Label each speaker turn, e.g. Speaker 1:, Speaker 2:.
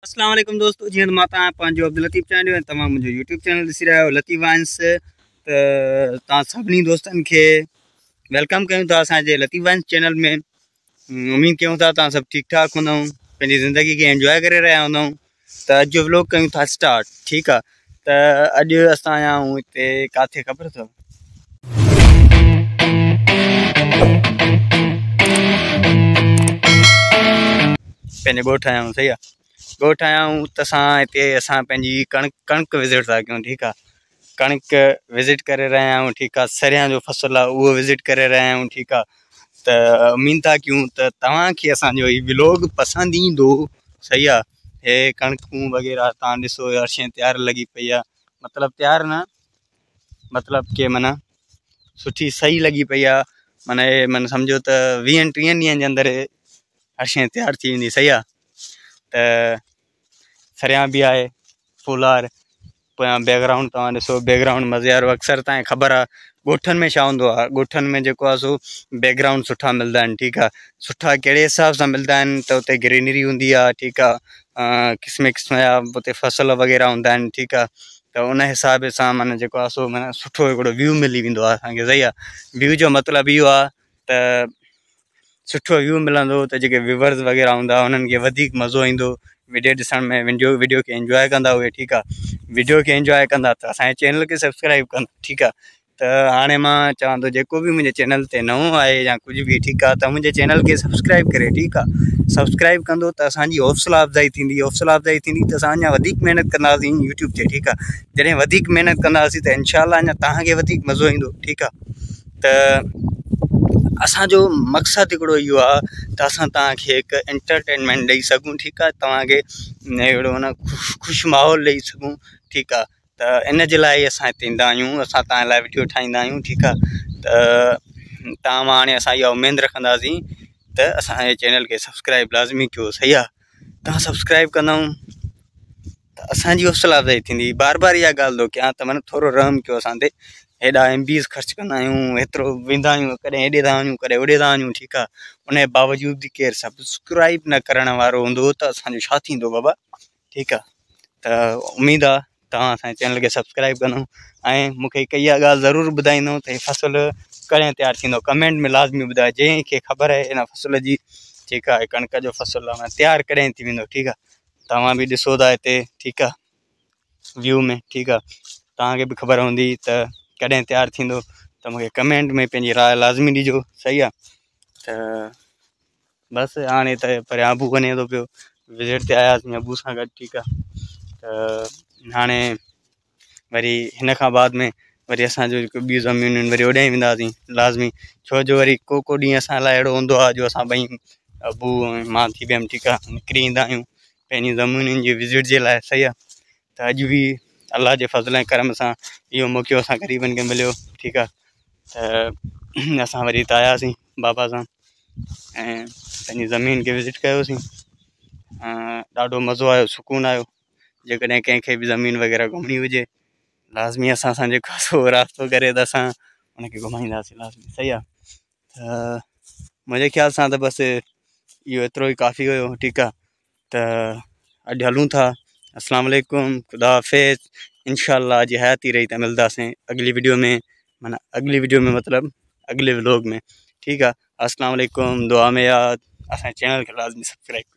Speaker 1: अस्सलाम वालेकुम दोस्तों, जी मां पंहिंजो अब्दुल लतीफ़ चैनल ऐं तव्हां मुंहिंजो यूट्यूब चैनल ॾिसी रहिया आहियो लतीफ़ वाइन्स। त तव्हां सभिनी दोस्तनि खे वेलकम कयूं था असांजे लतीफ़ वाइन्स चैनल में। उम्मीद कयूं था तव्हां सभु ठीकु ठाक हूंदव, पंहिंजी ज़िंदगी खे एंजॉय करे रहिया हूंदव। त अॼु जो व्लॉग कयूं था स्टार्ट, ठीकु आहे। त अॼु असां आया आहियूं हिते किथे ख़बर अथव, पंहिंजे ॻोठ आया आहियूं। सही आहे, ॻोठ आया आहियूं त असां पंहिंजी कणिक विज़िट था कयूं। ठीकु आहे, कणिक विज़िट करे रहिया आहियूं। ठीकु आहे, सरियां जो फ़सुलु आहे उहो विज़िट करे रहिया आहियूं। ठीकु आहे, त उम्मीद था कयूं त तव्हांखे असांजो हीउ व्लॉग पसंदि ईंदो। सही आहे, हे कणिकूं वग़ैरह तव्हां ॾिसो, हर शइ तयारु लॻी पई आहे। मतिलबु तयारु न, मतिलबु कि माना सुठी सही लॻी पई आहे। माना सम्झो त 20-30 ॾींहंनि जे अंदरि हर शइ तयारु थी वेंदी। सही आहे, त सरियां बि आहे, फुलार पोयां बैकग्राउंड तव्हां ॾिसो, बैकग्राउंड मज़े वारो। अक्सर तव्हांखे ख़बर आहे ॻोठनि में छा हूंदो आहे, ॻोठनि में जेको आहे सो बैकग्राउंड सुठा मिलंदा आहिनि। ठीकु आहे, सुठा कहिड़े हिसाब सां मिलंदा आहिनि त उते ग्रीनरी हूंदी आहे। ठीकु आहे, क़िस्म क़िस्म जा उते फ़सुल वग़ैरह हूंदा आहिनि। ठीकु आहे, त उन हिसाब सां माना जेको आहे सो माना सुठो हिकिड़ो व्यू मिली वेंदो आहे असांखे। सही आहे, व्यू जो मतिलबु इहो आहे त सुठो व्यू मिलंदो त जेके व्यूवर्स वग़ैरह हूंदा उन्हनि खे वधीक मज़ो ईंदो वीडियो ॾिसण में। वीडियो खे एंजॉय कंदा उहे। ठीकु आहे, वीडियो खे एंजॉय कंदा त असांजे चैनल खे सब्सक्राइब कंदा। ठीकु आहे, त हाणे मां चवां थो जेको बि मुंहिंजे चैनल ते नओं आहे या कुझु बि, ठीकु आहे, त मुंहिंजे चैनल खे सब्सक्राइब करे। ठीकु आहे, सब्सक्राइब कंदो त असांजी हौसला अफ़ज़ाई थींदी। हौसला अफ़ज़ाई थींदी त असां अञा वधीक महिनत कंदासीं यूट्यूब ते। ठीकु आहे, जॾहिं वधीक महिनत कंदासीं त इंशाअल्लाह अञा तव्हांखे वधीक मज़ो ईंदो। ठीकु आहे, त असांजो मक़सदु हिकिड़ो इहो आहे त असां तव्हांखे हिकु एंटरटेनमेंट ॾेई सघूं। ठीकु आहे, तव्हांखे अहिड़ो न ख़ुशि माहौल ॾेई सघूं। ठीकु आहे, त इन जे लाइ असां हिते ईंदा आहियूं, असां तव्हां लाइ वीडियो ठाहींदा आहियूं। ठीकु आहे, त तव्हां हाणे असां इहा उमेदु रखंदासीं त असांजे चैनल खे सब्सक्राइब लाज़मी कयो। सही आहे, तव्हां सब्सक्राइब कंदव त असांजी हौसला अफ़ज़ाई थींदी। बार बार इहा ॻाल्हि थो कयां त माना थोरो रहम कयो असां ते। हेॾा MBs ख़र्चु कंदा आहियूं, एतिरो वेंदा आहियूं, कॾहिं हेॾे था वञूं, कॾहिं होॾे था वञूं। ठीकु आहे, उनजे बावजूद बि केरु सब्सक्राइब न करण वारो हूंदो त असांजो छा थींदो बाबा। ठीकु आहे, त उमेदु आहे तव्हां असांजे चैनल खे सब्सक्राइब कंदव ऐं मूंखे हिकु इहा ॻाल्हि ज़रूरु ॿुधाईंदव त हीउ फ़सुलु कॾहिं तयारु थींदो। कमेंट में लाज़मी ॿुधायो जंहिंखे ख़बर आहे हिन फ़सुल जी। ठीकु आहे, कणिक जो फ़सुलु आहे तयारु कॾहिं थी वेंदो। ठीकु आहे, तव्हां बि ॾिसो था हिते। ठीकु आहे, व्यू में। ठीकु आहे, तव्हांखे बि ख़बर हूंदी त कॾहिं तयारु थींदो, त मूंखे कमेंट में पंहिंजी राय लाज़मी ॾिजो। सही आहे, त बसि हाणे त परियां अबू वञे थो पियो, विज़िट ते आयासीं अबू सां गॾु। ठीकु आहे, त हाणे वरी हिन खां बाद में वरी असांजो जेको ॿियूं ज़मीनूं आहिनि वरी होॾे ई वेंदासीं लाज़मी। छो जो वरी को ॾींहुं असां लाइ अहिड़ो हूंदो आहे जो असां ॿई अबू ऐं मां थी वियमि, ठीकु आहे, निकिरी ईंदा आहियूं पंहिंजी ज़मीनुनि जी विज़िट जे लाइ। सही आहे, त अॼु बि अलाह जे फज़ल ऐं करम सां इहो मौक़ो असां ग़रीबनि खे मिलियो। ठीकु आहे, त असां वरी हिते आयासीं बाबा सां ऐं पंहिंजी ज़मीन खे विज़िट कयोसीं। ॾाढो मज़ो आयो, सुकून आयो। जेकॾहिं कंहिंखे बि ज़मीन वग़ैरह घुमणी हुजे लाज़मी असां जेको आहे सो रास्तो करे त असां उनखे घुमाईंदासीं लाज़मी। सही आहे, त मुंहिंजे ख़्याल सां त बसि इहो एतिरो ई काफ़ी हुयो। ठीकु आहे, त अॼु हलूं था। अस्सलाम वालेकुम, ख़ुदा हाफ़िज़। इंशाअल्लाह जी हयाती रही त मिलंदासीं अगली वीडियो में, माना अगली वीडियो में मतिलबु अगले व्लॉग में। ठीकु आहे, अस्सलाम वालेकुम, दुआ में यादि। असांजे चैनल खे लाज़मी सब्सक्राइब कयो।